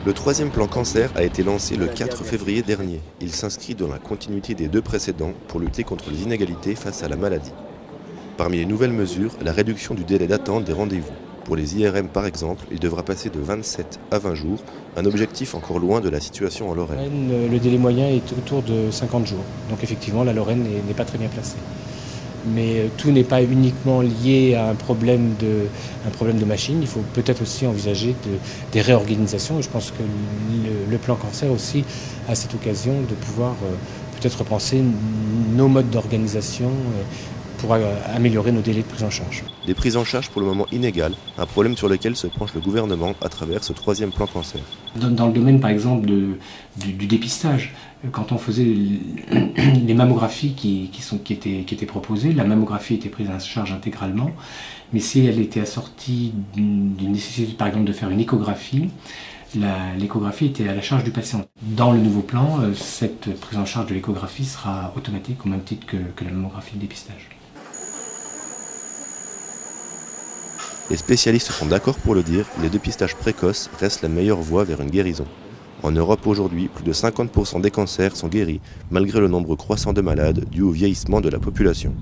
Le troisième plan cancer a été lancé le 4 février dernier. Il s'inscrit dans la continuité des deux précédents pour lutter contre les inégalités face à la maladie. Parmi les nouvelles mesures, la réduction du délai d'attente des rendez-vous. Pour les IRM par exemple, il devra passer de 27 à 20 jours, un objectif encore loin de la situation en Lorraine. Le délai moyen est autour de 50 jours. Donc effectivement, la Lorraine n'est pas très bien placée. Mais tout n'est pas uniquement lié à un problème de machine. Il faut peut-être aussi envisager des réorganisations. Et je pense que le plan cancer aussi a cette occasion de pouvoir peut-être repenser nos modes d'organisation pour améliorer nos délais de prise en charge. Des prises en charge pour le moment inégales, un problème sur lequel se penche le gouvernement à travers ce troisième plan cancer. Dans le domaine par exemple du dépistage, quand on faisait les mammographies qui étaient proposées, la mammographie était prise en charge intégralement, mais si elle était assortie d'une nécessité par exemple de faire une échographie, l'échographie était à la charge du patient. Dans le nouveau plan, cette prise en charge de l'échographie sera automatique au même titre que la mammographie de dépistage. Les spécialistes sont d'accord pour le dire, les dépistages précoces restent la meilleure voie vers une guérison. En Europe aujourd'hui, plus de 50% des cancers sont guéris, malgré le nombre croissant de malades dû au vieillissement de la population.